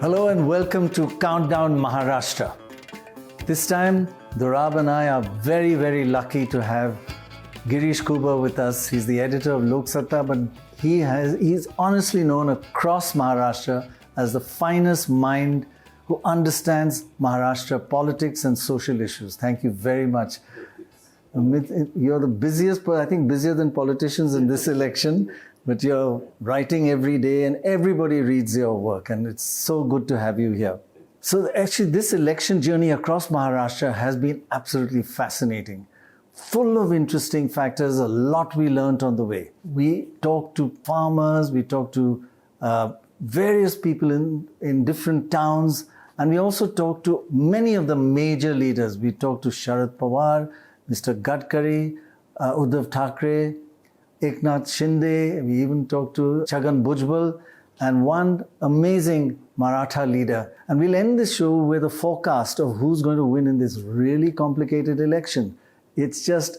Hello and welcome to Countdown Maharashtra. This time, Dorab and I are very, very lucky to have Girish Kuber with us. He's the editor of Lok Sabha, but he's honestly known across Maharashtra as the finest mind who understands Maharashtra politics and social issues. Thank you very much. You're the busiest, I think busier than politicians in this election. But you're writing every day and everybody reads your work, and it's so good to have you here. So actually this election journey across Maharashtra has been absolutely fascinating. Full of interesting factors, a lot we learned on the way. We talked to farmers, we talked to various people in different towns, and we also talked to many of the major leaders. We talked to Sharad Pawar, Mr. Gadkari, Uddhav Thackeray, Eknath Shinde, we even talked to Chhagan Bhujbal, and one amazing Maratha leader. And we'll end this show with a forecast of who's going to win in this really complicated election. It's just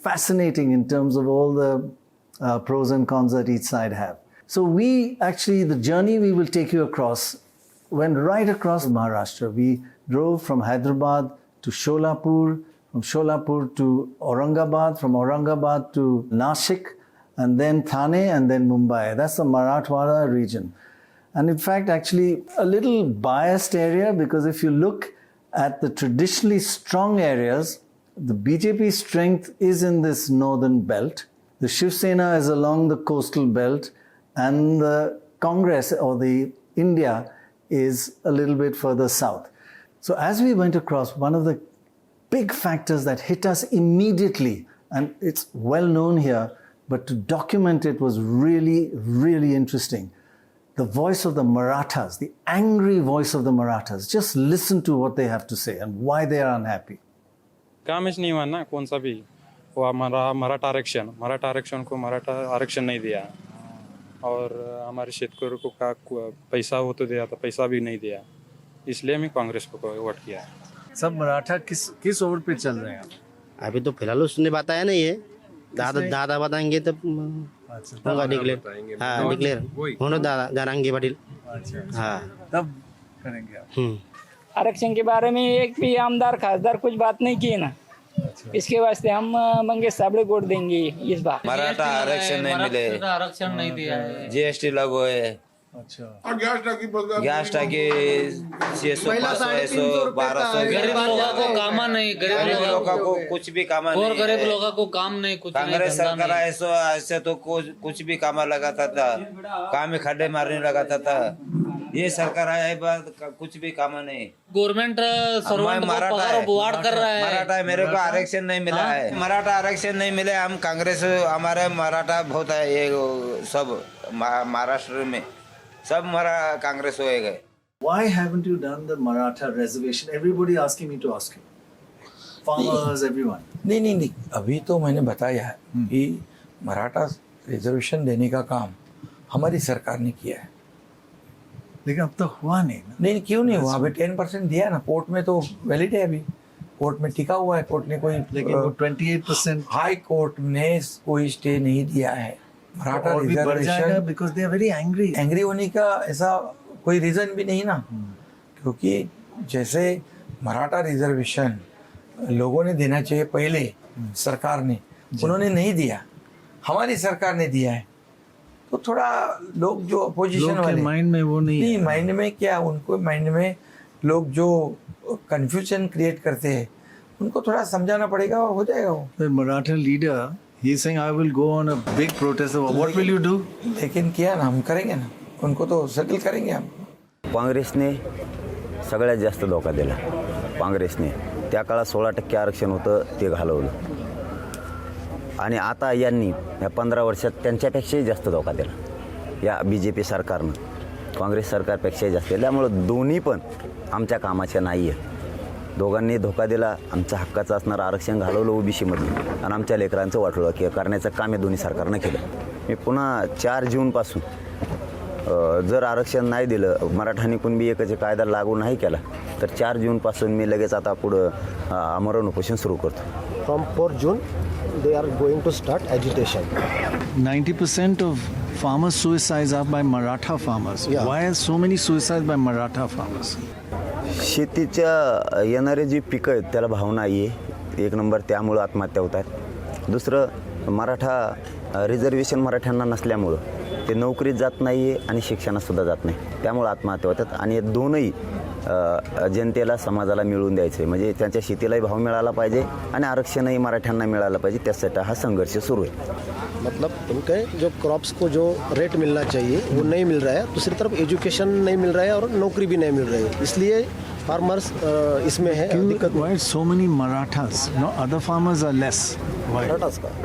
fascinating in terms of all the pros and cons that each side have. So the journey we will take you across went right across Maharashtra. We drove from Hyderabad to Sholapur, from Sholapur to Aurangabad, from Aurangabad to Nashik, and then Thane, and then Mumbai. That's the Marathwada region. And in fact, actually a little biased area, because if you look at the traditionally strong areas, the BJP strength is in this northern belt. The Shiv Sena is along the coastal belt, and the Congress or the India is a little bit further south. So as we went across, one of the big factors that hit us immediately, and it's well known here, but to document it was really, really interesting. The voice of the Marathas, the angry voice of the Marathas. Just listen to what they have to say and why they are unhappy. काम ही नहीं हुआ ना कौन सा भी वो हमारा मराठा आरक्षण को मराठा आरक्षण नहीं दिया और हमारे शेतकरी को का पैसा हो तो दिया तो पैसा भी नहीं दिया इसलिए मैं कांग्रेस को वोट किया। सब मराठा किस ओर पे चल रहे हैं? अभी तो फिलहाल उसने बताया नहीं है, दादा बताएंगे तब होगा डिक्लेयर। हाँ डिक्लेयर होना दादा जानेंगे पाटिल। हाँ तब करेंगे आप। आरक्षण के बारे में एक भी आमदार खासदार कुछ बात नहीं की ना। इसके वास्ते हम मंगेश साबड़े वोट देंगे इस बार। मराठा आरक्षण नहीं मिले, आरक्षण नहीं दिया है, जीएसटी लागू है। अच्छा, और गैस टाकी 600 500 1200 गरीब लोगों को काम नहीं, गरीब लोगों को कुछ भी काम नहीं, और गरीब लोगों को काम नहीं, कुछ कांग्रेस सरकार ऐसे तो कुछ भी काम लगाता था, काम में खड्डे मारने लगाता था। ये सरकार आया बाद कुछ भी काम नहीं। गवर्नमेंट सर्वेंट को पगार बुआड़ कर रहा है। मराठा मेरे को आरक्षण नहीं मिला है, मराठा आरक्षण नहीं मिले। हम कांग्रेस हमारे मराठा बहुत है, ये सब महाराष्ट्र में सब मरा कांग्रेस हो गए। Why haven't you done the Maratha reservation? Everybody asking me to ask you. Farmers, everyone. नहीं, अभी तो मैंने बताया है कि मराठा रिजर्वेशन देने का काम हमारी सरकार ने किया है, लेकिन अब तो हुआ नहीं ना। नहीं क्यों नहीं हुआ? अभी 10% दिया ना, कोर्ट में तो वैलिड है, अभी कोर्ट में टिका हुआ है, कोर्ट ने कोई, लेकिन वो 28% हाई कोर्ट ने कोई स्टे नहीं दिया है। Maratha reservation because they are very angry होने का ऐसा कोई रीजन भी नहीं ना, क्योंकि जैसे मराठा रिजर्वेशन लोगों ने देना चाहिए पहले, सरकार ने, उन्होंने नहीं दिया, हमारी सरकार ने दिया है। तो थोड़ा लोग जो अपोजिशन वाले माइंड में वो नहीं माइंड में क्या, उनको माइंड में लोग जो कंफ्यूजन क्रिएट करते हैं उनको थोड़ा समझाना पड़ेगा, हो जाएगा वो। The Maratha leader, he is saying I will go on a big protest. What will you do? लेकिन किया ना, हम करेंगे ना, उनको तो सेटल करेंगे हम। काँग्रेसने सगळ्यात जास्त धोका दिला। काँग्रेसने त्या काळात 16% आरक्षण होतं, ते घालवलं, आणि आता यांनी या 15 वर्षात त्यांच्यापेक्षाही जास्त धोका दिला या बीजेपी सरकारनं। काँग्रेस सरकारपेक्षाही जास्त आहे. त्यामुळं दोन्ही पण आमच्या कामाच्या नाही आहे. दोघांनी धोका दिला. आमचं हक्काचं असणारं आरक्षण घालवलं ओबीसीमधून आणि आमच्या लेकरांचं वाटोळं करण्याचं काम या दोन्ही सरकारनं केलं. मी पुन्हा 4 जूनपासून जर आरक्षण नाही दिलं, मराठा आणि कुणबी एकच कायदा लागू नाही केला, तर 4 जूनपासून मी लगेच आता पुढं आमरण उपोषण सुरू करतो. From 4 June, they are going to start agitation. 90% of farmer suicides are by Maratha farmers. Yeah. Why are so many suicides by Maratha farmers? शेतीच्या येणारे जी पिकं आहेत त्याला भाव नाही आहे, एक नंबर, त्यामुळं आत्महत्या होत आहेत. दुसरं, मराठा रिझर्वेशन मराठ्यांना नसल्यामुळं ते नोकरीत जात नाही आहे आणि शिक्षणातसुद्धा जात नाही, त्यामुळं आत्महत्या होतात. आणि हे दोनही जनतेला, समाजाला मिळवून द्यायचं आहे. म्हणजे त्यांच्या शेतीलाही भाव मिळाला पाहिजे आणि आरक्षणही मराठ्यांना मिळालं पाहिजे, त्यासाठी हा संघर्ष सुरू आहे. मतलब उनके जो क्रॉप्स को जो रेट मिलना चाहिए वो नहीं मिल रहा है. दूसरी तरफ एजुकेशन नहीं मिल रहा है और नौकरी भी नहीं मिल रही है, इसलिए फार्मर्स इसमें है दिक्कत. Why so many Marathas? No, other farmers are less. Why?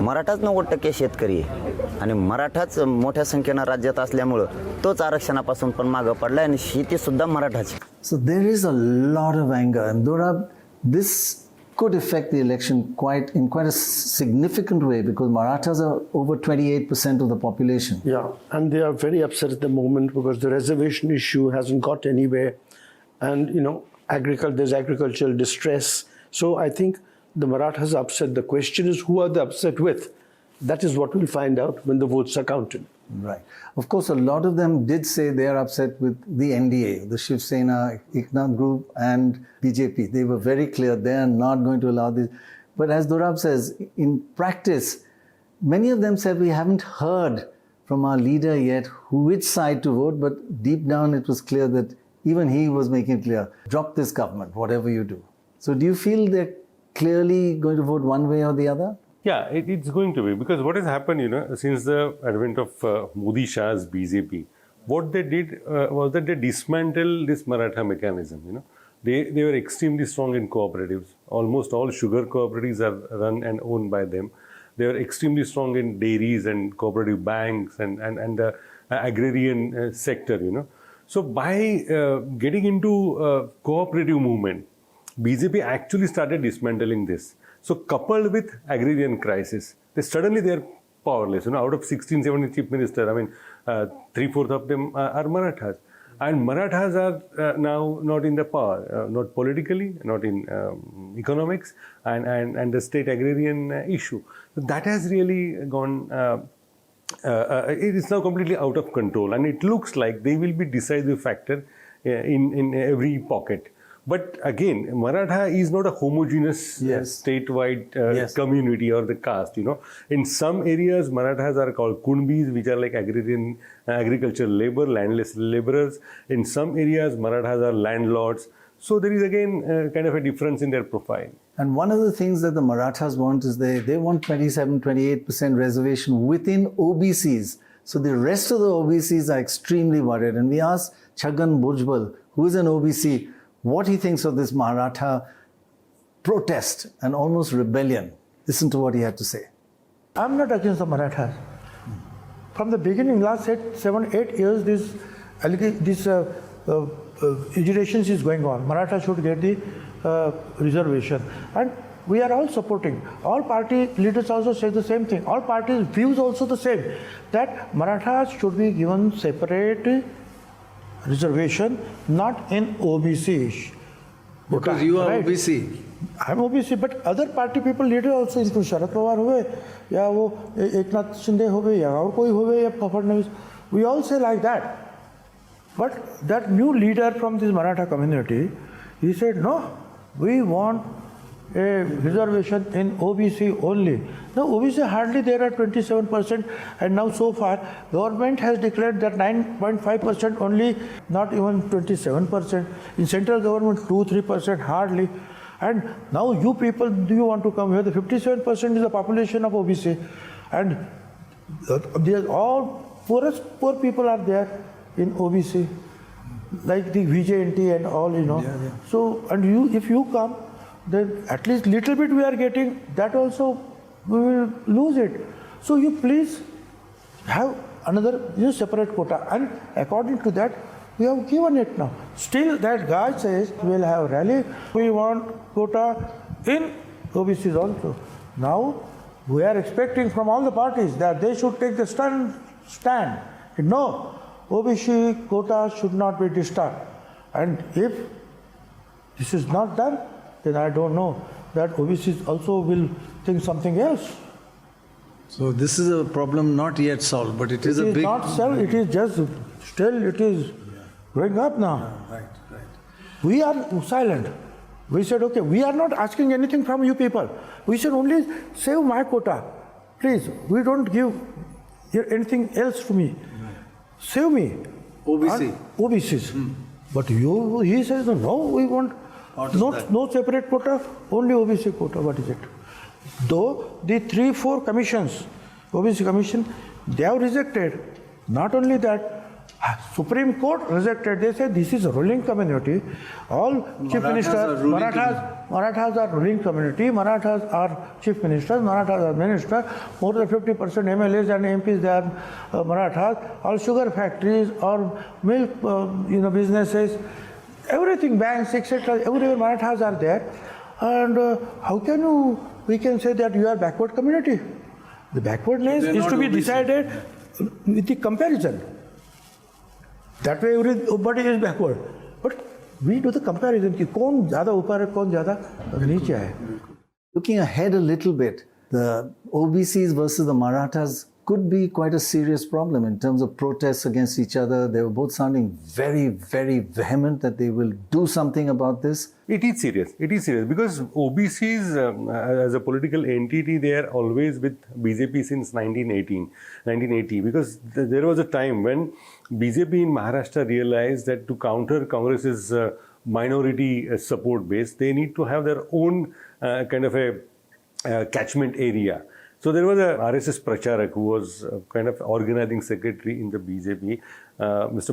मराठाच 90% शेतकरी आहे आणि मराठाच मोठ्या संख्येनं राज्यात असल्यामुळं तोच आरक्षणापासून पण मागं पडला आणि शेतीसुद्धा मराठाची. So there is a lot of anger, and Dorab, this could affect the election in quite a significant way, because Marathas are over 28% of the population. Yeah, and they are very upset at the moment because the reservation issue hasn't got anywhere, and there's agricultural distress. So I think the Marathas are upset. The question is, who are they upset with? That is what we'll find out when the votes are counted. Right. Of course, a lot of them did say they are upset with the NDA, the Shiv Sena, Eknath Group and BJP. They were very clear they are not going to allow this. But as Dorab says, in practice, many of them said we haven't heard from our leader yet which side to vote, but deep down it was clear that even he was making it clear, drop this government, whatever you do. So do you feel they're clearly going to vote one way or the other? Yeah, it's going to be, because what has happened, since the advent of Modi Shah's BJP, what they did was that they dismantled this Maratha mechanism. They were extremely strong in cooperatives. Almost all sugar cooperatives are run and owned by them. They were extremely strong in dairies and cooperative banks and the agrarian sector. So by getting into cooperative movement, BJP actually started dismantling this. So coupled with agrarian crisis, they are powerless. Out of 16, 17 chief ministers, 3/4 of them are Marathas. And Marathas are now not in the power, not politically, not in economics, and the state agrarian issue. So that has really gone, it is now completely out of control. And it looks like they will be decisive factor in every pocket. But again, Maratha is not a homogeneous statewide community or the caste. In some areas, Marathas are called Kunbis, which are like agricultural labor, landless laborers. In some areas, Marathas are landlords. So there is again kind of a difference in their profile. And one of the things that the Marathas want is they want 27, 28% reservation within OBCs. So the rest of the OBCs are extremely worried. And we asked Chhagan Bhujbal, who is an OBC, what he thinks of this Maratha protest and almost rebellion. Listen to what he had to say. I'm not against the Marathas. From the beginning, last 7-8 years, this agitations is going on. Maratha should get the reservation. And we are all supporting. All party leaders also say the same thing. All parties' views also the same. That Marathas should be given separate reservation, not in OBC. Because you are OBC. I'm OBC, but other party people leader also, include Sharad Pawar हुए या वो एकनाथ शिंदे हुए या और कोई हुए या Fadnavis, we all say like that. But that new leader from this Maratha community, he said no, we want a reservation in OBC only. Now OBC hardly there are 27%, and now so far government has declared that 9.5% only, not even 27%. In central government 2-3% hardly. And now you people, do you want to come here? The 57% is the population of OBC, and all poor people are there in OBC, like the VJNT and all, So, and if you come, then at least little bit we are getting, that also we will lose it. So you please have another separate quota, and according to that We have given it now. Still that guy says we'll have rally. We want quota in OBCs also. Now we are expecting from all the parties that they should take the stand. No, OBC quota should not be disturbed. And if this is not done, then I don't know that OBCs also will think something else. So this is a problem not yet solved, but it is a big... It is not solved, it is just, still it is growing up now. Right. We are silent. We said, okay, we are not asking anything from you people. We should only save my quota. Please, we don't give anything else to me. Save me. OBC. OBCs. But he says, no, we want no separate quota, only OBC quota. What is it? Though the 3-4 commissions, OBC commission, they have rejected. Not only that, Supreme Court rejected. They said this is a ruling community. All chief ministers, Marathas are ruling community. Marathas are chief ministers. Marathas are ministers. More than 50% MLAs and MPs they are Marathas. All sugar factories or milk businesses, everything, banks, etc. Everywhere Marathas are there. And how can we can say that you are backward community? The backwardness is to be decided with the comparison. That way everybody is backward. But we do the comparison कि कौन ज़्यादा ऊपर है कौन ज़्यादा नीचे है. Looking ahead a little bit, the OBCs versus the Marathas could be quite a serious problem in terms of protests against each other. They were both sounding very, very vehement that they will do something about this. It is serious. It is serious because OBCs as a political entity, they are always with BJP since 1980. Because there was a time when BJP in Maharashtra realized that to counter Congress's minority support base, they need to have their own kind of a catchment area. So there was a RSS Pracharak who was kind of organizing secretary in the BJP, Mr.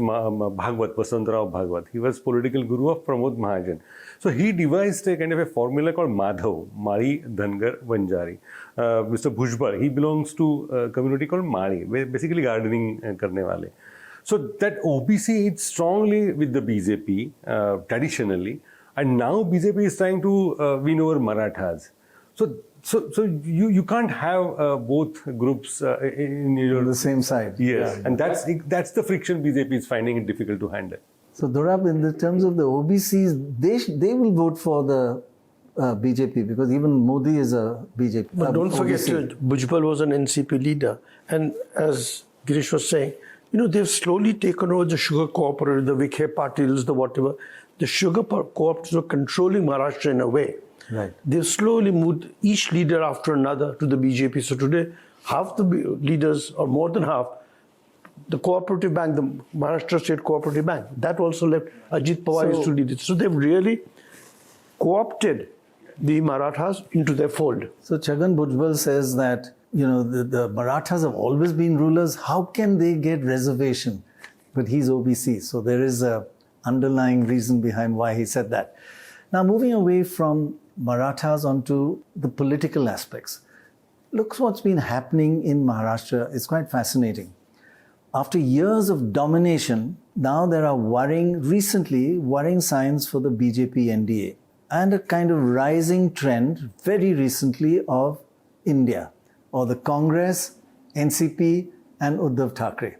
Bhagwat, Vasantrao Bhagwat. He was political guru of Pramod Mahajan. So he devised a kind of a formula called Madhav, Mari, Dhangar, Vanjari. Mr. Bhujbal, he belongs to a community called Mari, basically gardening karne wale. So that OBC is strongly with the BJP traditionally, and now BJP is trying to win over Marathas. So you can't have both groups in the same side. Yes, and that's the friction BJP is finding it difficult to handle. So Dorab, in the terms of the OBCs, they will vote for the BJP because even Modi is a BJP. But don't forget, Bhujbal was an NCP leader, and as Girish was saying, they've slowly taken over the sugar cooperative, the Vikhe Patils, the whatever. The sugar cooperatives were controlling Maharashtra in a way. Right. They've slowly moved each leader after another to the BJP. So today, half the leaders, or more than half, the cooperative bank, the Maharashtra State Cooperative Bank, that also left. Ajit Pawar used to lead it. So they've really co-opted the Marathas into their fold. So Chhagan Bhujbal says that, the Marathas have always been rulers. How can they get reservation? But he's OBC. So there is a underlying reason behind why he said that. Now moving away from Marathas onto the political aspects. Look what's been happening in Maharashtra. It's quite fascinating. After years of domination, now there are worrying signs for the BJP NDA and a kind of rising trend very recently of India or the Congress, NCP and Uddhav Thackeray.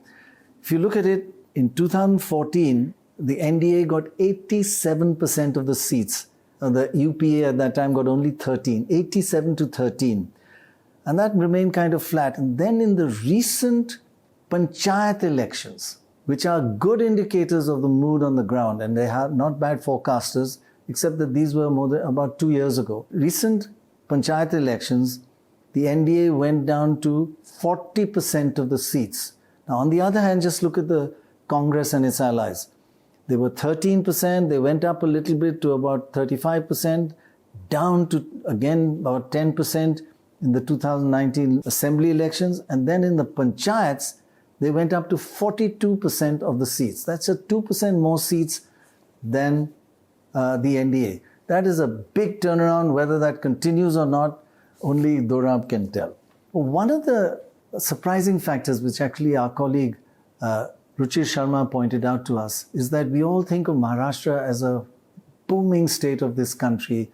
If you look at it, in 2014, the NDA got 87% of the seats. The UPA at that time got only 13, 87 to 13. And that remained kind of flat. And then in the recent panchayat elections, which are good indicators of the mood on the ground, and they are not bad forecasters, except that these were more than about 2 years ago. Recent panchayat elections, the NDA went down to 40% of the seats. Now, on the other hand, just look at the Congress and its allies. They were 13%, they went up a little bit to about 35%, down to again about 10% in the 2019 assembly elections, and then in the panchayats, they went up to 42% of the seats. That's a 2% more seats than the NDA. That is a big turnaround. Whether that continues or not, only Dorab can tell. One of the surprising factors, which actually our colleague Ruchir Sharma pointed out to us is that we all think of Maharashtra as a booming state of this country,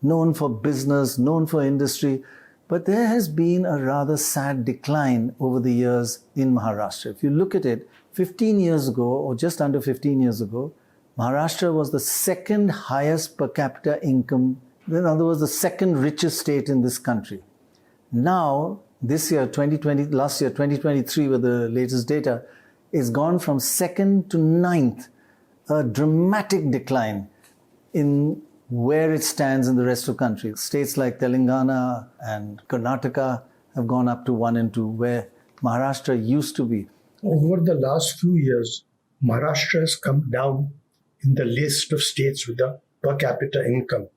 known for business, known for industry, but there has been a rather sad decline over the years in Maharashtra. If you look at it, 15 years ago, or just under 15 years ago, Maharashtra was the second highest per capita income, in other words, the second richest state in this country. Now, this year, 2020, last year, 2023, with the latest data, is gone from second to ninth, a dramatic decline in where it stands in the rest of the country. States like Telangana and Karnataka have gone up to 1 and 2, where Maharashtra used to be. Over the last few years, Maharashtra has come down in the list of states with the per capita income.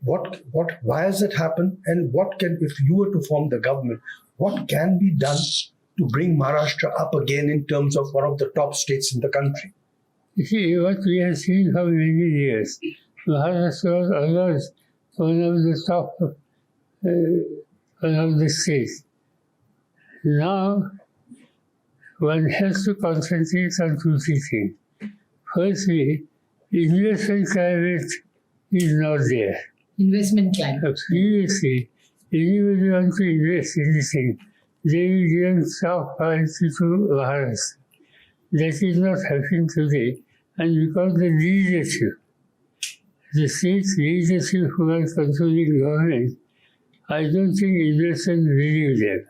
Why has it happened? And if you were to form the government, what can be done to bring Maharashtra up again in terms of one of the top states in the country? You see, what we have seen for many years, Maharashtra was always one of the top, one of the states. Now, one has to concentrate on two things. Firstly, investment climate is not there. Investment climate. Previously, anybody wants to invest in anything, they will give soft policy to Maharashtra. That is not happening today, and because the leadership, the state leadership who are controlling government, I don't think investment really there.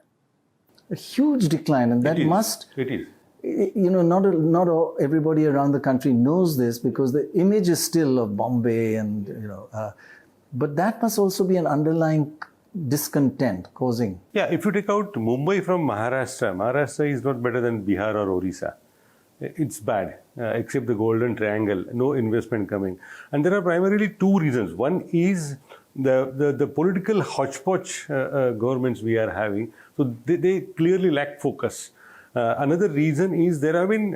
A huge decline, and that must. It is. You know, not everybody around the country knows this because the image is still of Bombay, and but that must also be an underlying discontent causing. Yeah, if you take out Mumbai from Maharashtra, Maharashtra is not better than Bihar or Orissa. It's bad, except the Golden Triangle, no investment coming. And there are primarily two reasons. One is the political hodgepodge governments we are having. So they clearly lack focus. Another reason is there have been,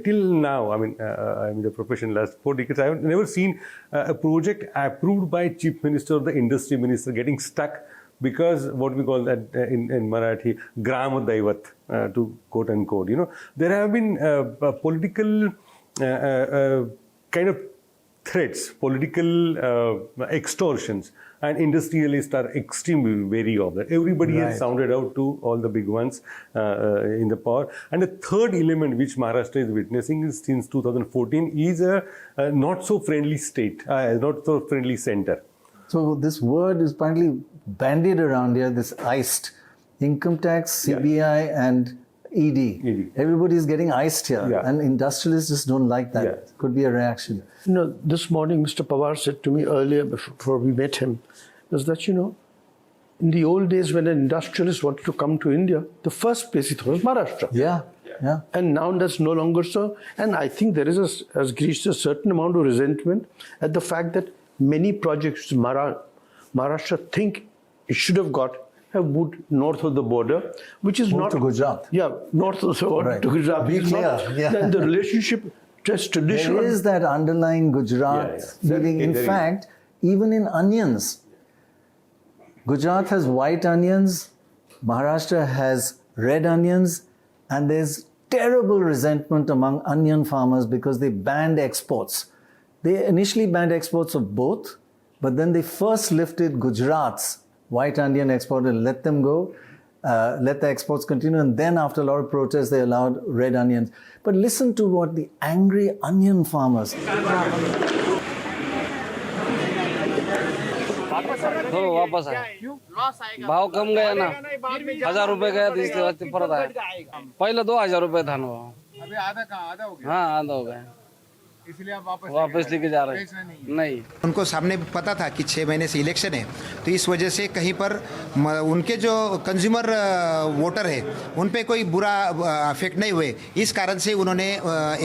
till now, I'm in the profession last 4 decades, I have never seen a project approved by Chief Minister or the Industry Minister getting stuck because what we call that in Marathi, Gram Daivat, to quote unquote. You know, there have been political kind of threats, political extortions, and industrialists are extremely wary of that. Everybody has sounded out to all the big ones in the power. And the third element which Maharashtra is witnessing is since 2014 is a not so friendly state, not so friendly center. So this word is apparently bandied around here, this iced. Income tax, CBI and ED. Everybody is getting iced here, and industrialists just don't like that. Could be a reaction. You know, this morning Mr. Pawar said to me earlier before we met him, is that, you know, in the old days when an industrialist wanted to come to India, the first place he thought was Maharashtra. Yeah. And now that's no longer so. And I think there is, as Girish, a certain amount of resentment at the fact that many projects Maharashtra think it should have got have moved north of the border, which is not to Gujarat. Yeah, north of the border to Gujarat. Be clear. The relationship just traditional. There is that underlying Gujarat feeling. In fact, even in onions, Gujarat has white onions, Maharashtra has red onions, and there's terrible resentment among onion farmers because they banned exports. They initially banned exports of both, but then they first lifted Gujarat's white onion export and let them go, let the exports continue, and then after a lot of protests they allowed red onions. But listen to what the angry onion farmers... वापस आया भाव कम गया ना 1000 रुपए गया तो इसके बाद परत आया पहले 2000 रुपए था अभी आधा हो गया हाँ आधा हो गया इसलिए आप वापस लेके जा रहे हैं नहीं उनको सामने पता था कि 6 महीने से इलेक्शन है तो इस वजह से कहीं पर उनके जो कंज्यूमर वोटर है उन पे कोई बुरा इफेक्ट नहीं हुए इस कारण से उन्होंने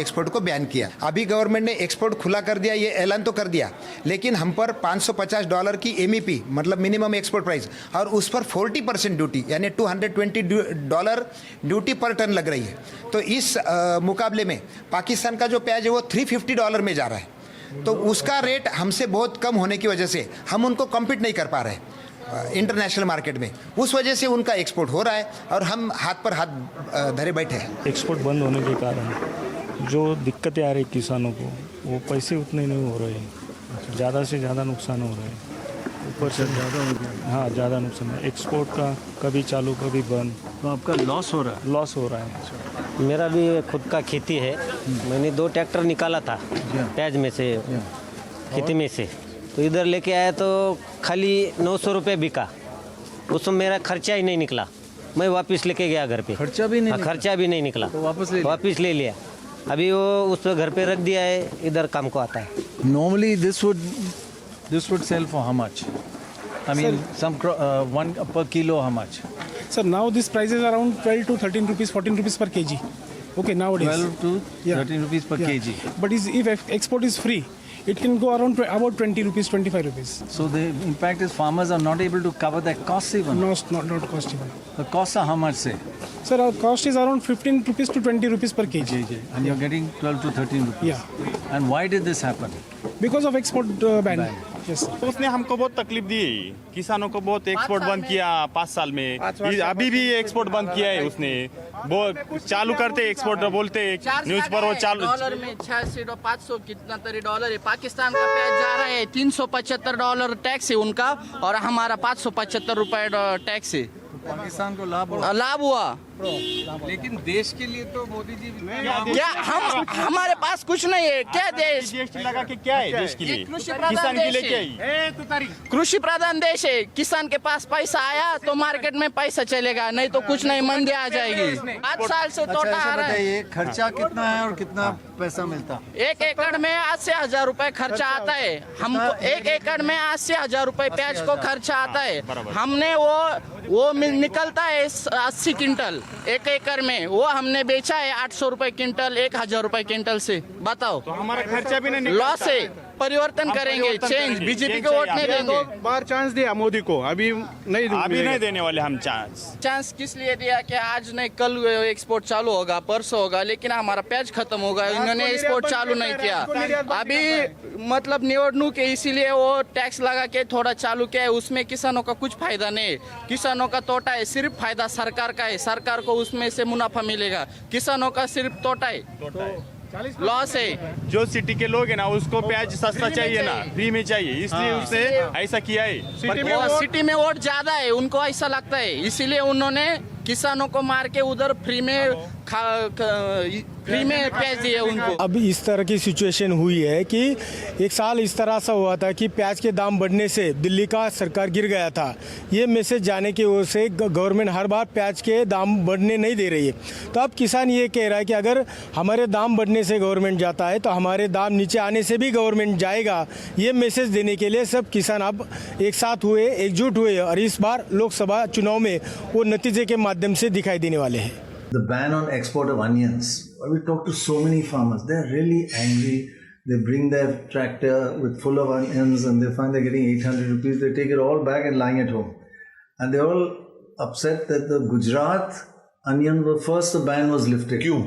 एक्सपोर्ट को बैन किया अभी गवर्नमेंट ने एक्सपोर्ट खुला कर दिया ये ऐलान तो कर दिया लेकिन हम पर $550 की MEP मतलब मिनिमम एक्सपोर्ट प्राइस और उस पर 40% ड्यूटी यानी $220 ड्यूटी पर टन लग रही है तो इस मुकाबले में पाकिस्तान का जो प्याज है वो $350 में जा रहा है तो उसका रेट हमसे बहुत कम होने की वजह से हम उनको कम्पीट नहीं कर पा रहे इंटरनेशनल मार्केट में, उस वजह से उनका एक्सपोर्ट हो रहा है और हम हाथ पर हाथ धरे बैठे हैं। एक्सपोर्ट बंद होने के कारण जो दिक्कतें आ रही किसानों को, वो पैसे उतने नहीं हो रहे, ज़्यादा से ज़्यादा नुकसान हो रहा है। ऊपर से ज़्यादा हो गया। हाँ, ज़्यादा नुकसान है। एक्सपोर्ट का कभी चालू कभी बंद। तो आपका लॉस हो रहा है? लॉस हो रहा है। मेरा भी खुद का खेती है। मैंने 2 ट्रैक्टर निकाला था प्याज में से, खेती में से, तो इधर लेके आया तो खाली 900 रुपये बिका। उसमें मेरा खर्चा ही नहीं निकला। मैं वापस लेके गया घर पे। खर्चा भी नहीं? खर्चा भी नहीं निकला तो वापस ले लिया। अभी वो उस पर घर पे रख दिया है, इधर काम को आता है। Normally this would sell for how much? I mean, one per kilo, how much? Sir, now this price is around 12 to 13 rupees, 14 rupees per kg. Okay, nowadays. 12 to 13 rupees per kg. But if export is free, it can go around about 20 rupees, 25 rupees. So the impact is farmers are not able to cover their costs even? No, not cost even. The costs are how much, say? Sir, our cost is around 15 rupees to 20 rupees per kg. And you're getting 12 to 13 rupees? Yeah. And why did this happen? Because of export ban. Yes, sir. उसने हमको बहुत तकलीफ दी, किसानों को बहुत export बंद किया 5 साल में। अभी भी एक्सपोर्ट बंद किया है उसने। वो चालू करते एक्सपोर्ट बोलते न्यूज पर, वो चालू डॉलर में 600 500 कितना तरी डॉलर है। पाकिस्तान का प्याज जा रहा है $375 टैक्स है उनका, और हमारा ₹575 टैक्स है। पाकिस्तान को लाभ हुआ। लेकिन देश के लिए तो मोदी जी क्या हमारे पास कुछ नहीं है। क्या देश लगा के क्या है देश के लिए, किसान के लिए क्या है? कृषि प्रधान देश है। किसान के पास पैसा आया तो मार्केट में पैसा चलेगा, नहीं तो कुछ नहीं, मंदी आ जाएगी। 8 साल से तोटा आ रहा है। खर्चा कितना है और कितना पैसा मिलता? 1 एकड़ में 80,000 रुपए खर्चा आता है। हमको 1 एकड़ में 80,000 रुपए प्याज को खर्चा आता है। हमने वो निकलता है 80 क्विंटल 1 एकड़ में, वो हमने बेचा है 800 रुपए क्विंटल, 1,000 रुपए क्विंटल से। बताओ, तो हमारा खर्चा भी नहीं लॉस है। परिवर्तन करेंगे, चेंज। बीजेपी को वोट नहीं देंगे। बार चांस दिया मोदी को, अभी नहीं देने वाले हम चांस किस लिए दिया कि आज नहीं कल एक्सपोर्ट चालू होगा, परसों होगा, लेकिन हमारा प्याज खत्म होगा। इन्होंने एक्सपोर्ट चालू नहीं किया। अभी मतलब निवडणूक है, इसीलिए वो टैक्स लगा के थोड़ा चालू किया है। उसमें किसानों का कुछ फायदा नहीं है, किसानों का तोटा है। सिर्फ फायदा सरकार का है, सरकार को उसमें से मुनाफा मिलेगा। किसानों का सिर्फ तोटा है, लॉस है। जो सिटी के लोग है ना, उसको प्याज सस्ता चाहिए ना, फ्री में चाहिए, इसलिए उसने ऐसा किया है। सिटी में वोट ज्यादा है, उनको ऐसा लगता है, इसीलिए उन्होंने किसानों को मार के उधर फ्री में प्याज दिए उनको। अब इस तरह की सिचुएशन हुई है कि एक साल इस तरह से हुआ था कि प्याज के दाम बढ़ने से दिल्ली का सरकार गिर गया था। ये मैसेज जाने की वजह से गवर्नमेंट हर बार प्याज के दाम बढ़ने नहीं दे रही है। तो अब किसान ये कह रहा है कि अगर हमारे दाम बढ़ने से गवर्नमेंट जाता है तो हमारे दाम नीचे आने से भी गवर्नमेंट जाएगा। ये मैसेज देने के लिए सब किसान अब एक साथ हुए, एकजुट हुए, और इस बार लोकसभा चुनाव में वो नतीजे के माध्यम से दिखाई देने वाले हैं। The ban on export of onions. We talk to so many farmers. They're really angry. They bring their tractor with full of onions and they find they're getting 800 rupees. They take it all back and lying at home. And they're all upset that the Gujarat onion were first, the ban was lifted. क्यों?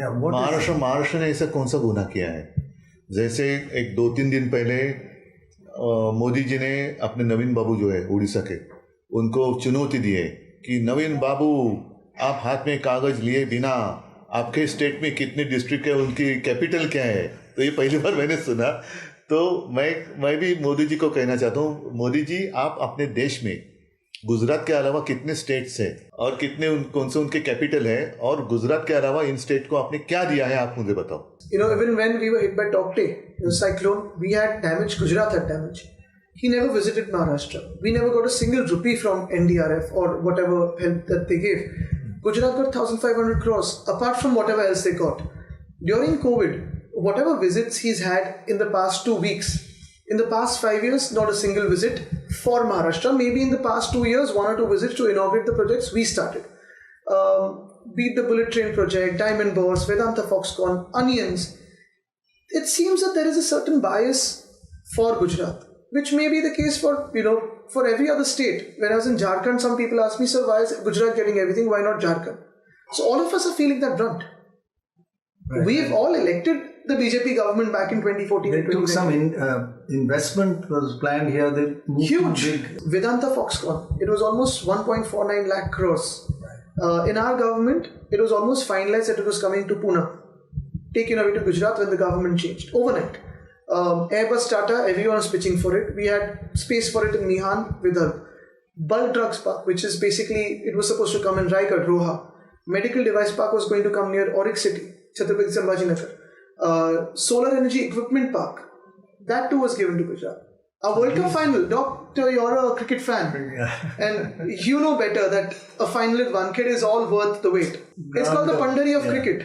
Yeah, Maharashtra ने ऐसा कौन सा गुनाह किया है? जैसे एक 2-3 दिन पहले मोदी जी ने अपने नवीन बाबू जो है उड़ीसा के, उनको चुनौती दी है कि नवीन बाबू आप हाथ में कागज लिए बिना आपके स्टेट में कितने डिस्ट्रिक्ट है, उनकी कैपिटल क्या है। तो ये पहली बार मैंने सुना। तो मैं भी मोदी जी को कहना चाहता हूँ, मोदी जी आप अपने देश में गुजरात के अलावा कितने स्टेट्स हैं और कितने कौन से उनके कैपिटल है, और गुजरात के अलावा इन स्टेट को आपने क्या दिया है, आप मुझे बताओ। Even when we were hit by Tokte, the cyclone, we had damage. Gujarat had damage. He never visited Maharashtra. We never got a single rupee from NDRF or whatever help that they gave. Gujarat got 1,500 crores apart from whatever else they got. During COVID, whatever visits he's had in the past 2 weeks, in the past 5 years, not a single visit for Maharashtra. Maybe in the past 2 years, 1 or 2 visits to inaugurate the projects we started. Be it the bullet train project, Diamond Bourse, Vedanta Foxconn, onions. It seems that there is a certain bias for Gujarat, which may be the case for, for every other state. Whereas in Jharkhand, some people ask me, sir, why is Gujarat getting everything? Why not Jharkhand? So all of us are feeling that brunt. Right. We've all elected the BJP government back in 2014 They and took 2019. some investment was planned here. They moved Huge. to big. Vedanta Foxconn, it was almost 1.49 lakh crores. In our government, it was almost finalized that it was coming to Pune, taken away to Gujarat when the government changed overnight. Airbus, Tata, everyone was pitching for it. We had space for it in Mihan, Vidarbha. Bulk Drugs Park, which is basically, it was supposed to come in Raigad, Roha. Medical Device Park was going to come near Auric City, Chhatrapati Sambhajinagar. Solar Energy Equipment Park, that too was given to Gujarat. A World Cup final, Doctor, you're a cricket fan, and you know better that a final at Wankhede is all worth the wait. It's called the Pandari of cricket.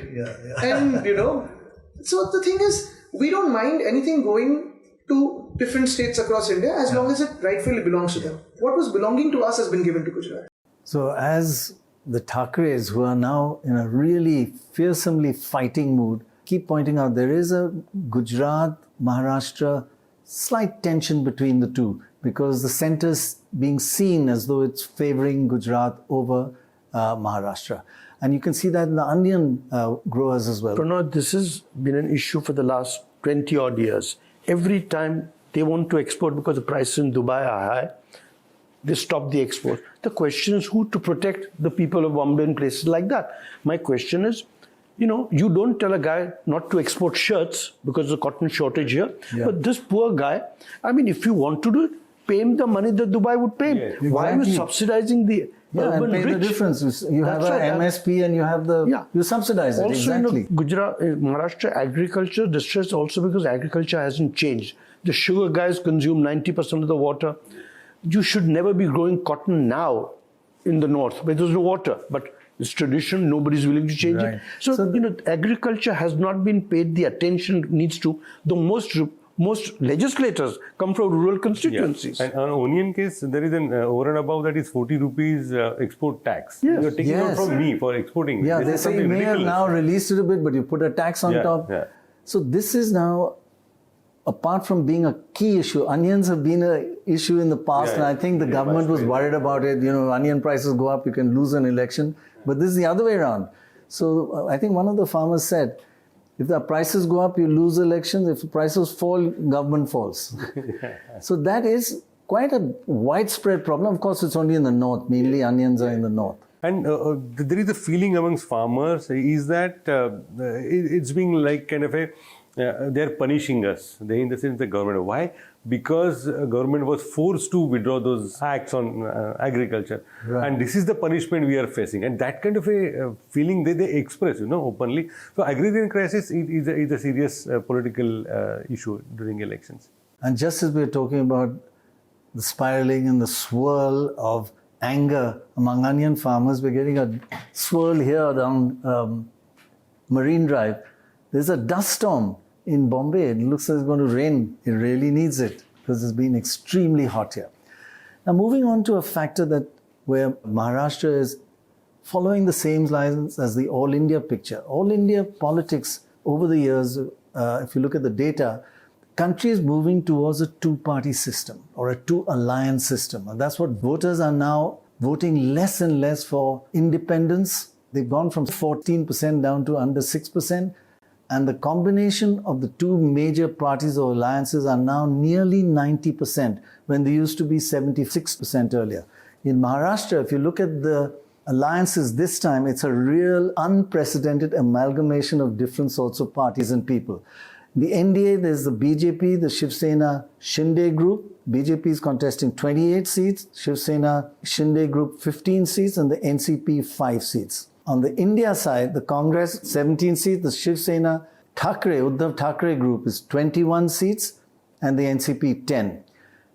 And so the thing is, we don't mind anything going to different states across India as long as it rightfully belongs to them. What was belonging to us has been given to Gujarat. So as the Thakres, who are now in a really fearsomely fighting mood, keep pointing out there is a Gujarat, Maharashtra slight tension between the two because the centre's being seen as though it's favouring Gujarat over Maharashtra. And you can see that in the onion growers as well. Prannoy, this has been an issue for the last 20 odd years. Every time they want to export because the prices in Dubai are high, they stop the export. The question is who to protect the people of Bombay and places like that. My question is, you don't tell a guy not to export shirts because of the cotton shortage here. Yeah. But this poor guy, if you want to do it, pay him the money that Dubai would pay him. Yeah, exactly. Why are you subsidizing the urban and pay rich? The difference. You have an MSP and you have you subsidize it. Also, exactly. Gujarat, Maharashtra agriculture distress also because agriculture hasn't changed. The sugar guys consume 90% of the water. You should never be growing cotton now in the north where there's no water. But it's tradition, nobody's willing to change it. So agriculture has not been paid the attention it needs to. The most legislators come from rural constituencies. Yeah. And on onion case, there is an over and above that is 40 rupees export tax. Yes. You're taking out from me for exporting. Yeah, they say you may have now released it a bit, but you put a tax on top. Yeah. So this is now, apart from being a key issue, onions have been an issue in the past, and I think the government was worried about it. Onion prices go up, you can lose an election. But this is the other way around. So I think one of the farmers said, if the prices go up, you lose elections. If the prices fall, government falls. So that is quite a widespread problem. Of course, it's only in the north. Mainly onions are in the north. And there is a feeling amongst farmers is that it's being like kind of a, they're punishing us. They, in the sense, the government. Why? Because government was forced to withdraw those acts on agriculture. Right. And this is the punishment we are facing. And that kind of a feeling they express, openly. So agrarian crisis is a serious political issue during elections. And just as we're talking about the spiraling and the swirl of anger among onion farmers, we're getting a swirl here down Marine Drive. There's a dust storm in Bombay. It looks like it's going to rain. It really needs it because it's been extremely hot here. Now, moving on to a factor that where Maharashtra is following the same lines as the All India picture. All India politics over the years, if you look at the data, country is moving towards a two-party system or a two-alliance system. And that's what voters are now voting less and less for independence. They've gone from 14% down to under 6%. And the combination of the two major parties or alliances are now nearly 90% when they used to be 76% earlier. In Maharashtra, if you look at the alliances this time, it's a real unprecedented amalgamation of different sorts of parties and people. The NDA, there's the BJP, the Shiv Sena Shinde group. BJP is contesting 28 seats, Shiv Sena Shinde group 15 seats, and the NCP 5 seats. On the India side, the Congress 17 seats, the Shiv Sena Uddhav Thackeray group is 21 seats, and the NCP 10.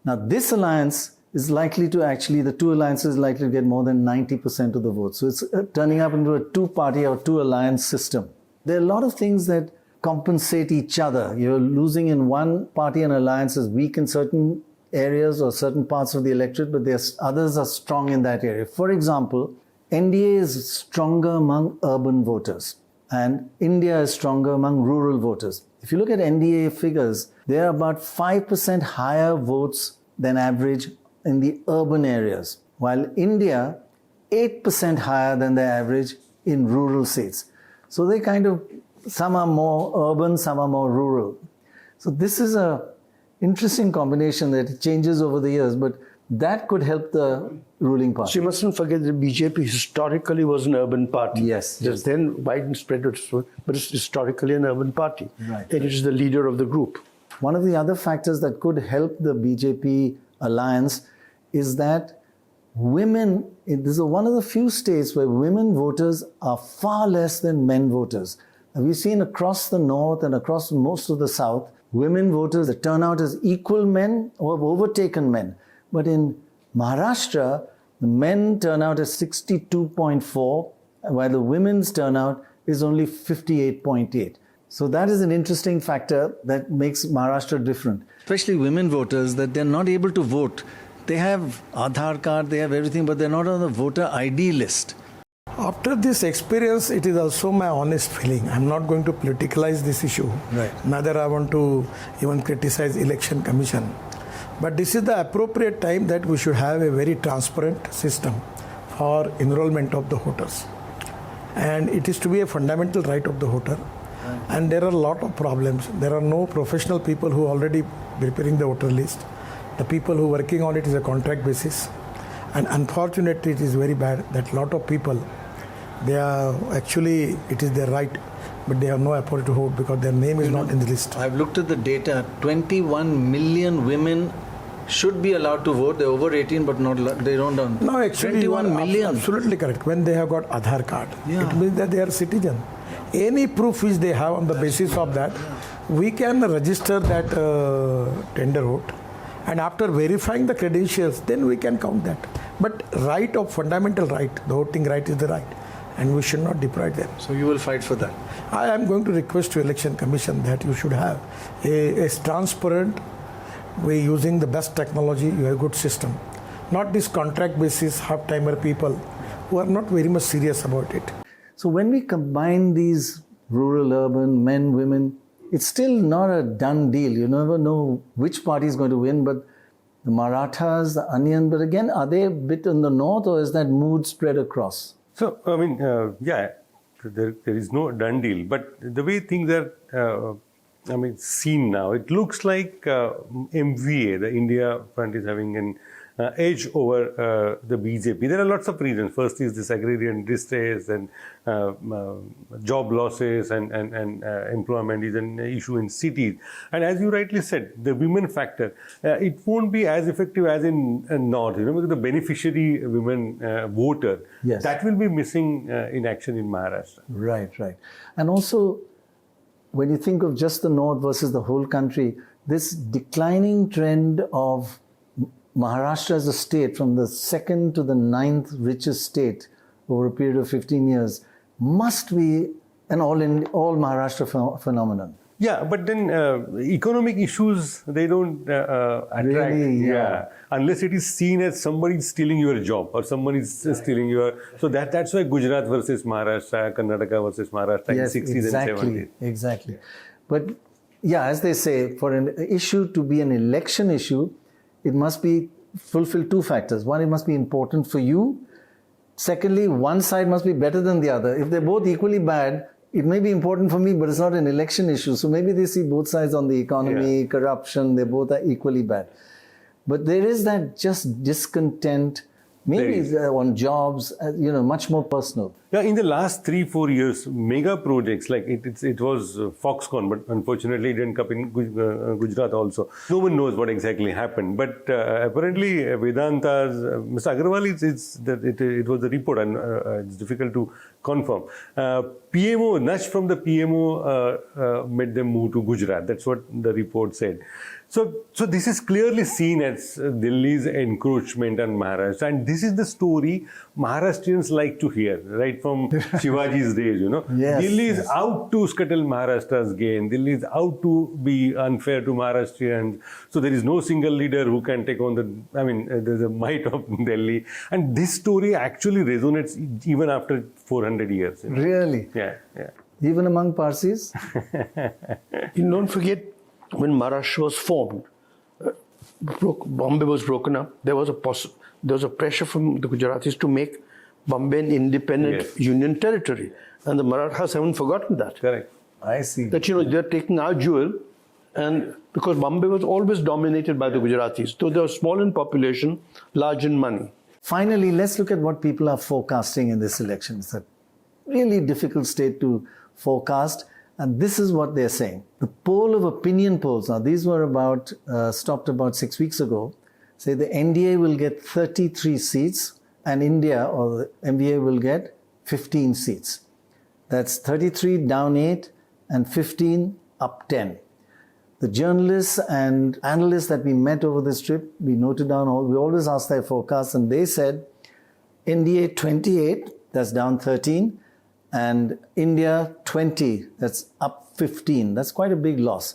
Now this alliance is likely to the two alliances likely to get more than 90% of the votes. So it's turning up into a two-party or two-alliance system. There are a lot of things that compensate each other. You're losing in one party and alliance is weak in certain areas or certain parts of the electorate, but others are strong in that area. For example, NDA is stronger among urban voters and India is stronger among rural voters. If you look at NDA figures, they are about 5% higher votes than average in the urban areas, while India 8% higher than the average in rural states. So they kind of some are more urban, some are more rural. So this is a interesting combination that it changes over the years, but that could help the ruling party. So you mustn't forget that BJP historically was an urban party. Yes. Just then widespread, but it's historically an urban party. Right. And it is the leader of the group. One of the other factors that could help the BJP alliance is that women, this is one of the few states where women voters are far less than men voters. We've seen across the north and across most of the south, women voters, the turnout is equal men or have overtaken men. But in Maharashtra, the men turnout is 62.4, while the women's turnout is only 58.8. So that is an interesting factor that makes Maharashtra different. Especially women voters, that they're not able to vote. They have Aadhaar card, they have everything, but they're not on the voter ID list. After this experience, it is also my honest feeling. I'm not going to politicalize this issue. Right. Neither I want to even criticize Election Commission. But this is the appropriate time that we should have a very transparent system for enrollment of the voters. And it is to be a fundamental right of the voter. Right. And there are a lot of problems. There are no professional people who are already preparing the voter list. The people who are working on it is a contract basis. And unfortunately, it is very bad that a lot of people, they are actually, it is their right, but they have no authority to vote because their name is not in the list. I've looked at the data. 21 million women should be allowed to vote. They're over 18, but not they don't. No, actually, 21 million. Absolutely correct. When they have got Aadhaar card, it means that they are citizen. Any proof which they have on the basis of that, we can register that tender vote. And after verifying the credentials, then we can count that. But right of fundamental right, the voting right is the right. And we should not deprive them. So you will fight for that? I am going to request to Election Commission that you should have a transparent way using the best technology, you have a good system. Not this contract basis, half-timer people who are not very much serious about it. So when we combine these rural, urban, men, women, it's still not a done deal. You never know which party is going to win, but the Marathas, the Onion, but again, are they a bit in the north or is that mood spread across? So, I mean, there is no done deal, but the way things are, seen now, it looks like MVA, the India Front, is having an edge over the BJP. There are lots of reasons. First is this agrarian distress and job losses and employment is an issue in cities. And as you rightly said, the women factor, it won't be as effective as in North, because the beneficiary women voter, yes, that will be missing in action in Maharashtra. Right. And also, when you think of just the North versus the whole country, this declining trend of Maharashtra as a state, from the 2nd to the 9th richest state over a period of 15 years, must be an all Maharashtra phenomenon. Yeah, but then economic issues, they don't attract. Really, yeah. Unless it is seen as somebody is stealing your job or someone is stealing your... So that's why Gujarat versus Maharashtra, Karnataka versus Maharashtra in 60s and 70s. Exactly. But yeah, as they say, for an issue to be an election issue, it must fulfill two factors. One, it must be important for you. Secondly, one side must be better than the other. If they're both equally bad, it may be important for me, but it's not an election issue. So maybe they see both sides on the economy, corruption, they both are equally bad. But there is that just discontent, maybe on jobs, much more personal. Yeah, in the last 3-4 years, mega projects like it was Foxconn, but unfortunately it didn't come in Gujarat also. No one knows what exactly happened, but apparently Vedanta's Mr. Agarwal, it was the report, and it's difficult to confirm. PMO, Nash from the PMO made them move to Gujarat. That's what the report said. So this is clearly seen as Delhi's encroachment on Maharashtra, and this is the story Maharashtrians like to hear, right from Shivaji's days, Yes, Delhi is out to scuttle Maharashtra's gain. Delhi is out to be unfair to Maharashtrians. So there is no single leader who can take on there's a might of Delhi. And this story actually resonates even after 400 years. Really? Yeah. Even among Parsis? You don't forget, when Maharashtra was formed, Bombay was broken up. There was a pressure from the Gujaratis to make Bombay an independent union territory, and the Marathas haven't forgotten that. Correct. I see. That, they're taking our jewel, and because Bombay was always dominated by the Gujaratis. So they were small in population, large in money. Finally, let's look at what people are forecasting in this election. It's a really difficult state to forecast. And this is what they're saying. The poll of opinion polls, now these were stopped about 6 weeks ago, say the NDA will get 33 seats and India or the MVA will get 15 seats. That's 33 down 8 and 15 up 10. The journalists and analysts that we met over this trip, we noted down we always asked their forecasts, and they said NDA 28, that's down 13, and India 20, that's up 15. That's quite a big loss.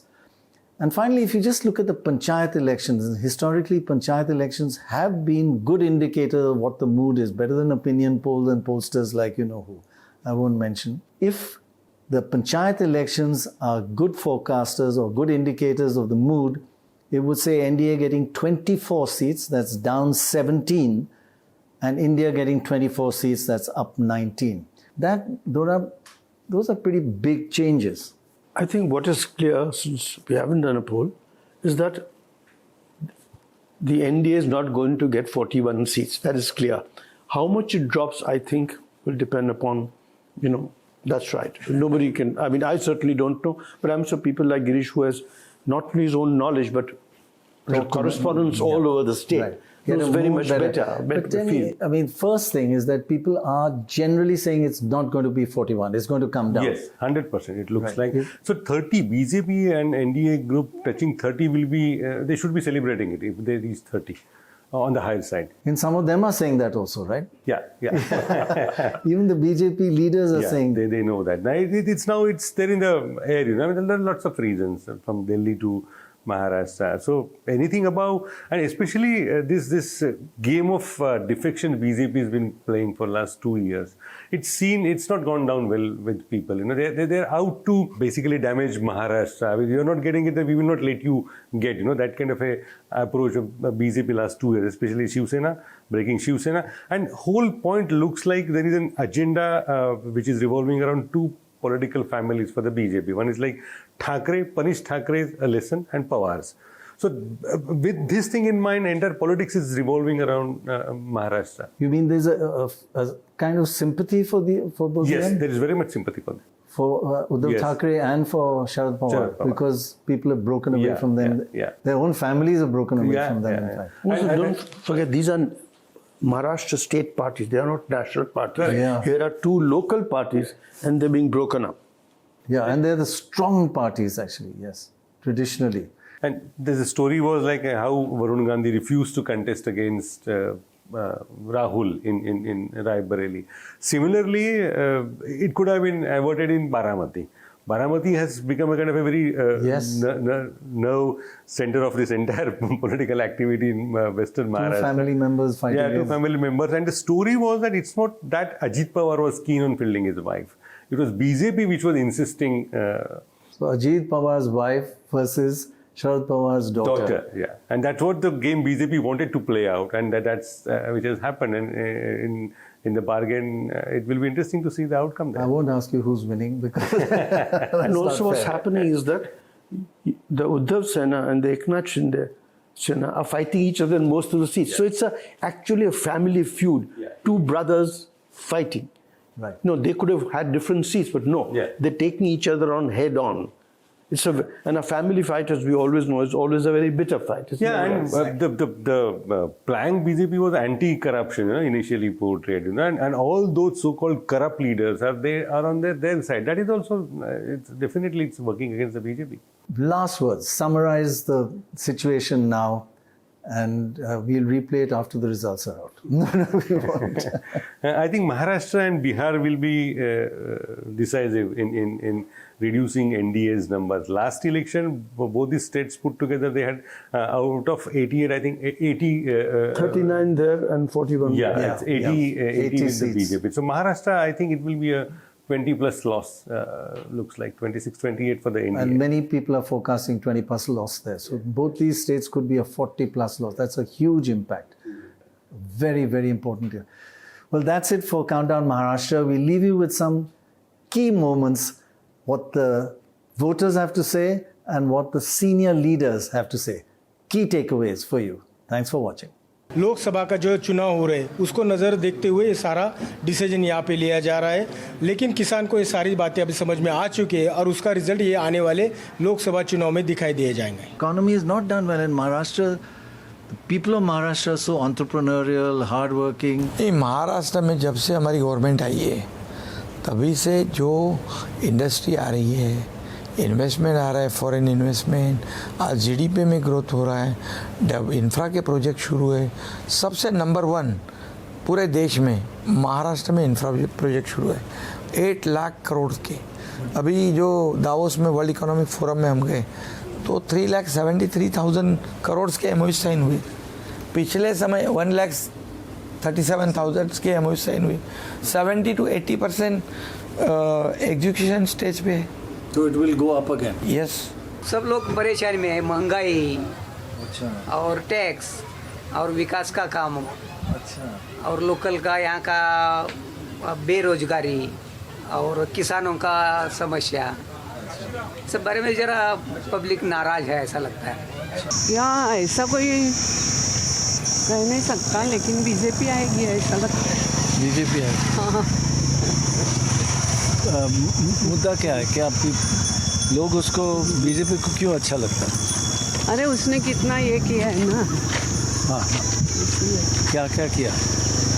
And finally, if you just look at the panchayat elections, historically panchayat elections have been good indicators of what the mood is, better than opinion polls and pollsters like you know who. I won't mention. If the panchayat elections are good forecasters or good indicators of the mood, it would say NDA getting 24 seats, that's down 17, and India getting 24 seats, that's up 19. Those are pretty big changes. I think what is clear, since we haven't done a poll, is that the NDA is not going to get 41 seats. That is clear. How much it drops, I think, will depend upon, that's right. Nobody can, I certainly don't know, but I'm sure people like Girish, who has not only his own knowledge, but correspondence all over the state. Right. It's very much better feel. First thing is that people are generally saying it's not going to be 41. It's going to come down. Yes, 100%. It looks like. So 30, BJP and NDA group touching 30 will be, they should be celebrating it if they reach 30 on the higher side. And some of them are saying that also, right? Yeah. Even the BJP leaders are saying. They know that. It's there in the air. There are lots of reasons from Delhi to Maharashtra. So anything above, and especially this game of defection BJP has been playing for last 2 years. It's not gone down well with people. They're out to basically damage Maharashtra. You're not getting it, we will not let you get. That kind of a approach of BJP last 2 years, especially Shiv Sena, breaking Shiv Sena. And whole point looks like there is an agenda which is revolving around two political families for the BJP. One is like Thackeray, Panish Thackeray's a lesson, and Pawar's. So with this thing in mind, entire politics is revolving around Maharashtra. You mean there's a kind of sympathy for both of them? Yes, there is very much sympathy for them. For Uddhav Thackeray and for Sharad Pawar, because people have broken away from them. Their own families have broken away from them, in fact. Also, don't forget, these are Maharashtra state parties. They are not national parties. Here are two local parties and they're being broken up. Yeah, and they're the strong parties actually, yes, traditionally. And there's a story was like how Varun Gandhi refused to contest against Rahul in Rai Bareli. Similarly, it could have been averted in Baramati. Baramati has become a kind of a very nerve center of this entire political activity in Western Maharashtra. Two family members fighting. Yeah, two family members. And the story was that it's not that Ajit Pawar was keen on fielding his wife. It was BJP which was insisting. So Ajit Pawar's wife versus Sharad Pawar's daughter. And that's what the game BJP wanted to play out, and that's which has happened. And in the bargain, it will be interesting to see the outcome there. I won't ask you who's winning because. And also, what's happening is that the Uddhav Sena and the Eknath Shinde Sena are fighting each other in most of the seats. So it's actually a family feud. Two brothers fighting. Right. No, they could have had different seats, but no, they're taking each other on head on. And a family fight, as we always know, is always a very bitter fight. The plank BJP was anti-corruption, initially portrayed, and all those so-called corrupt leaders are on their side. That is also, it's working against the BJP. Last words, summarize the situation now, and we'll replay it after the results are out. No, we won't. I think Maharashtra and Bihar will be decisive in reducing NDA's numbers. Last election, both these states put together, they had out of 88, I think 80... 39 there and 41 there. It's 80 with the BJP. So Maharashtra, I think it will be a 20 plus loss, looks like 26, 28 for the NDA. And many people are forecasting 20 plus loss there. So both these states could be a 40 plus loss. That's a huge impact. Very, very important here. Well, that's it for Countdown Maharashtra. We leave you with some key moments, what the voters have to say and what the senior leaders have to say. Key takeaways for you. Thanks for watching. Lok Sabha का जो चुनाव हो रहे हैं उसको नज़र देखते हुए ये सारा डिसीजन यहाँ पे लिया जा रहा है, लेकिन किसान को ये सारी बातें अभी समझ में आ चुकी है और उसका रिजल्ट ये आने वाले लोकसभा चुनाव में दिखाई दिए जाएंगे. Economy is not done well in Maharashtra. The people of Maharashtra are so entrepreneurial, hardworking. Maharashtra में जब से हमारी गवर्नमेंट आई है तभी से जो इंडस्ट्री आ रही है, इन्वेस्टमेंट आ रहा है, फॉरेन इन्वेस्टमेंट, आज जीडीपी में ग्रोथ हो रहा है, इंफ्रा के प्रोजेक्ट शुरू है. सबसे नंबर 1 पूरे देश में महाराष्ट्र में इंफ्रा प्रोजेक्ट शुरू है 8 लाख करोड़ के. अभी जो दावोस में वर्ल्ड इकोनॉमिक फोरम में हम गए तो 3,73,000 करोड़ के एमओयू साइन हुए. पिछले समय 1,37,000 के एमओयू साइन हुई. 70 to 80% एग्जीक्यूशन स्टेज पे है. So it will go up again. Yes. सब लोग परेशानी में है, महंगाई और टैक्स और विकास का काम और लोकल का यहाँ का बेरोजगारी और किसानों का समस्या, सब बारे में जरा पब्लिक नाराज है ऐसा लगता है. यहाँ ऐसा कोई कह नहीं सकता, लेकिन बीजेपी आएगी ऐसा लगता है. बीजेपी आएगी. हाँ. मुद्दा क्या है? क्या लोग उसको बीजेपी को क्यों अच्छा लगता है? अरे उसने कितना ये किया है ना. हाँ. क्या क्या किया?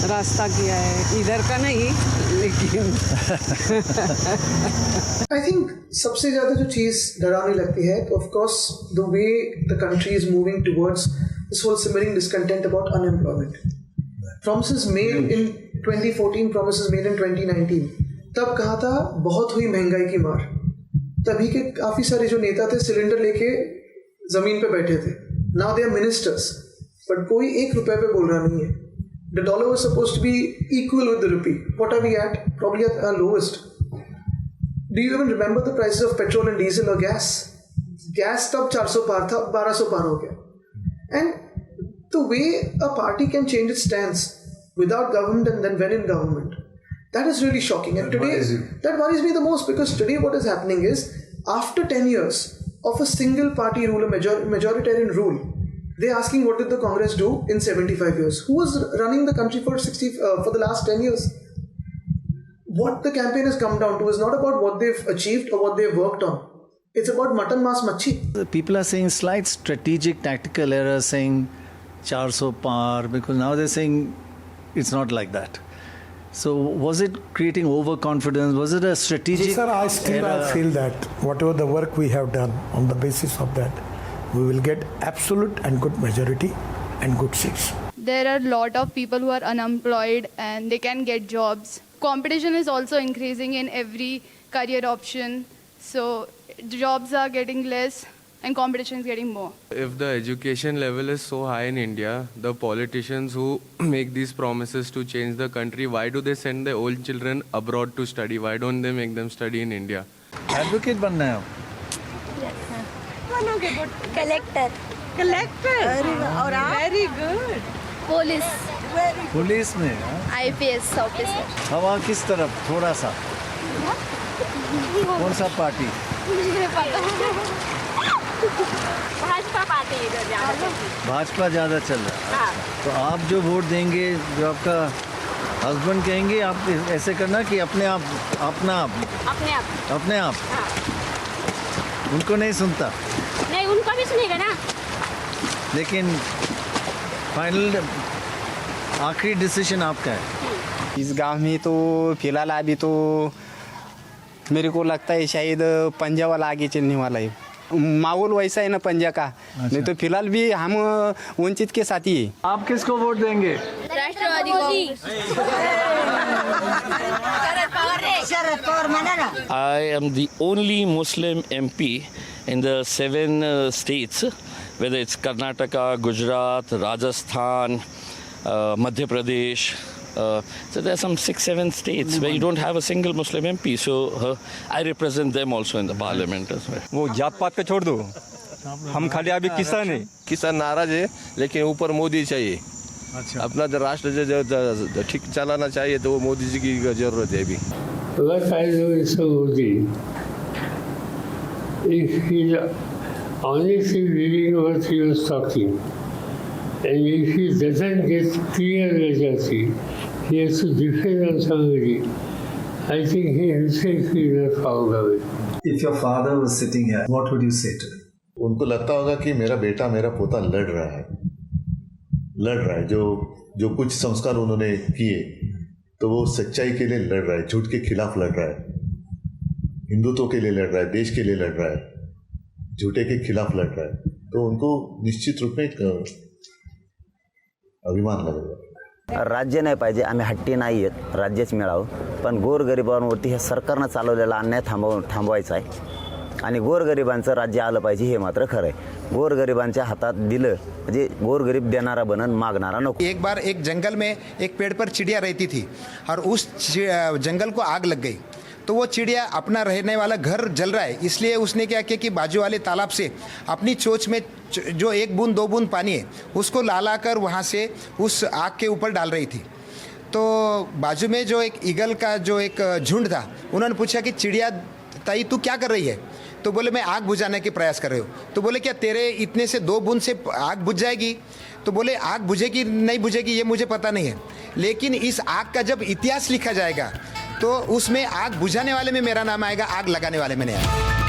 रास्ता किया है, इधर का नहीं लेकिन. I think सबसे ज़्यादा जो चीज़ डरावनी लगती है, of course the way the country is moving towards this whole simmering discontent about unemployment. Promises made in 2014, promises made in 2019. तब कहा था बहुत हुई महंगाई की मार. तभी के काफ़ी सारे जो नेता थे सिलेंडर लेके ज़मीन पे बैठे थे. Now they are ministers, but कोई 1 रुपए पे बोल रहा नहीं है. The dollar was supposed to be equal with the rupee. What are we at? Probably at our lowest. Do you even remember the prices of petrol and diesel or gas? Gas तब 400 पार था, 1200 पार हो गया. And the way a party can change its stance without government and then when in government, that is really shocking. And today, that worries me the most, because today what is happening is, after 10 years of a single party rule, a majoritarian rule, they're asking what did the Congress do in 75 years? Who was running the country for the last 10 years? What the campaign has come down to is not about what they've achieved or what they've worked on. It's about mutton mas machi. People are saying slight strategic tactical errors, saying 400 par, because now they're saying it's not like that. So was it creating overconfidence? Was it a strategic Sir, I still feel that whatever the work we have done, on the basis of that, we will get absolute and good majority and good seats. There are a lot of people who are unemployed and they can get jobs. Competition is also increasing in every career option. So jobs are getting less and competition is getting more. If the education level is so high in India, the politicians who make these promises to change the country, why do they send their old children abroad to study? Why don't they make them study in India? Advocate बनना है. Collector. और very good. Police में IPS officer. हवा किस तरफ? थोड़ा सा. कौन सा पार्टी? भाजपा पार्टी इधर ज्यादा चल रही है. भाजपा ज़्यादा चल रहा है. हाँ. तो आप जो वोट देंगे, जो आपका हस्बैंड कहेंगे, आप ऐसे करना कि अपने आप. हाँ. उनको नहीं सुनता. नहीं, उनको भी सुनेगा ना. लेकिन फाइनल आखिरी डिसीजन आपका है. इस गांव में तो फिलहाल अभी तो मेरे को लगता है शायद पंजा वाला आगे चलने वाला है. माहौल वैसा है ना पंजा का. नहीं तो फिलहाल भी हम वंचित के साथ ही है. आप किसको वोट देंगे? राष्ट्रवादी Congress. I am the only Muslim MP in the 7 states, whether it's Karnataka, Gujarat, Rajasthan, Madhya Pradesh. So there are some 6-7 states where you don't have a single Muslim MP. So I represent them also in the parliament as well. वो जात पात का छोड़ दो, हम खाली अभी किसान है. किसान नाराज है, लेकिन ऊपर मोदी चाहिए. अपना जो राष्ट्र जो ठीक चलाना चाहिए, तो वो मोदी जी की जरूरत है अभी. What I do is Modi. if he's honestly reading what he was talking, and if he doesn't get clear legacy, he has to depend on somebody. I think he himself will not found away. If your father was sitting here, what would you say to him? उनको लगता होगा कि मेरा बेटा मेरा पोता लड़ रहा है, जो कुछ संस्कार उन्होंने किए तो वो सच्चाई के लिए लड़ रहा है, झूठ के खिलाफ लड़ रहा है, हिंदुत्व के लिए लड़ रहा है, देश के लिए लड़ रहा है, झूठे के खिलाफ लड़ रहा है, तो उनको निश्चित रूप में एक अभिमान लगेगा. राज्य नाही पाहिजे, आम्ही हट्टी नाही आहेत, राज्यच मिळावं, पण गोरगरिबांवरती हे सरकारनं चालवलेला अन्याय थांबवायचा आहे आणि गोरगरिबांचं राज्य आलं पाहिजे, हे मात्र खरं आहे. गोरगरिबांच्या हातात दिलं म्हणजे गोरगरीब देणारा बनन, मागणारा नको. एक बार एक जंगल में एक पेड़ पर चिड़िया रहती थी और उस जंगल को आग लग गई, तो वो चिड़िया अपना रहने वाला घर जल रहा है, इसलिए उसने क्या किया कि बाजू वाले तालाब से अपनी चोंच में जो 1 बूंद 2 बूंद पानी है उसको ला कर वहाँ से उस आग के ऊपर डाल रही थी. तो बाजू में जो एक ईगल का जो एक झुंड था, उन्होंने पूछा कि चिड़िया ताई तू क्या कर रही है? तो बोले मैं आग बुझाने के प्रयास कर रही हूँ. तो बोले क्या तेरे इतने से 2 बूंद से आग बुझ जाएगी? तो बोले आग बुझेगी नहीं बुझेगी ये मुझे पता नहीं है, लेकिन इस आग का जब इतिहास लिखा जाएगा तो उसमें आग बुझाने वाले में मेरा नाम आएगा, आग लगाने वाले में नहीं आएगा.